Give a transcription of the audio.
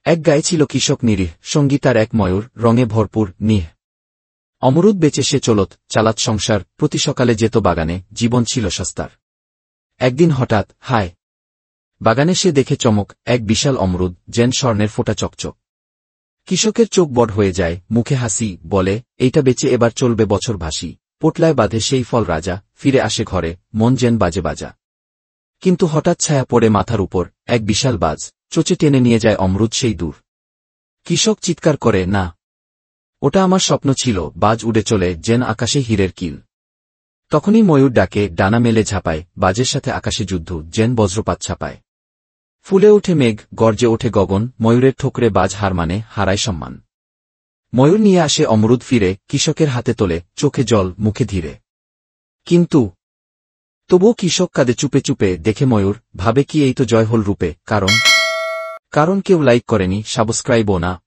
এক গায়ে ছিল কৃষক নিরীহ, সঙ্গী তার এক ময়ূর, রঙে ভরপুর, নিহ অমরুদ বেচে সে চালাত সংসার, প্রতি সকালে যেত বাগানে, জীবন ছিল সস্তার। একদিন হঠাৎ, হায়! বাগানে সে দেখে চমক, এক বিশাল অমরুদ, যেন স্বর্ণের ফোঁটা চকচক। কৃষকের চোখ বড় হয়ে যায়, মুখে হাসি, বলে, এইটা বেচে এবার চলবে বছর ভাসি। পোটলায় বাঁধে সেই ফল রাজা, ফিরে আসে ঘরে, মন যেন বাজে বাজা। কিন্তু হঠাৎ ছায়া পড়ে মাথার উপর, এক বিশাল বাজ, চোচে টেনে নিয়ে যায় অমরুদ সেই দূর। কৃষক চিৎকার করে, না, ওটা আমার স্বপ্ন ছিল। বাজ উড়ে চলে, যেন আকাশে হীরের কিল। তখনই ময়ূর ডাকে, ডানা মেলে ঝাঁপায়, বাজের সাথে আকাশে যুদ্ধ, যেন বজ্রপাত ছাপায়। ফুলে ওঠে মেঘ, গর্জে ওঠে গগন, ময়ূরের ঠোকরে বাজ হার মানে, হারায় সম্মান। ময়ূর নিয়ে আসে অমরুদ ফিরে, কৃষকের হাতে তোলে, চোখে জল, মুখে ধীরে। কিন্তু তবুও কৃষক কাঁদে চুপে চুপে, দেখে ময়ূর, ভাবে কি এই তো জয় হল রূপে। কারণ কেউ লাইক করেনি, সাবস্ক্রাইবও না।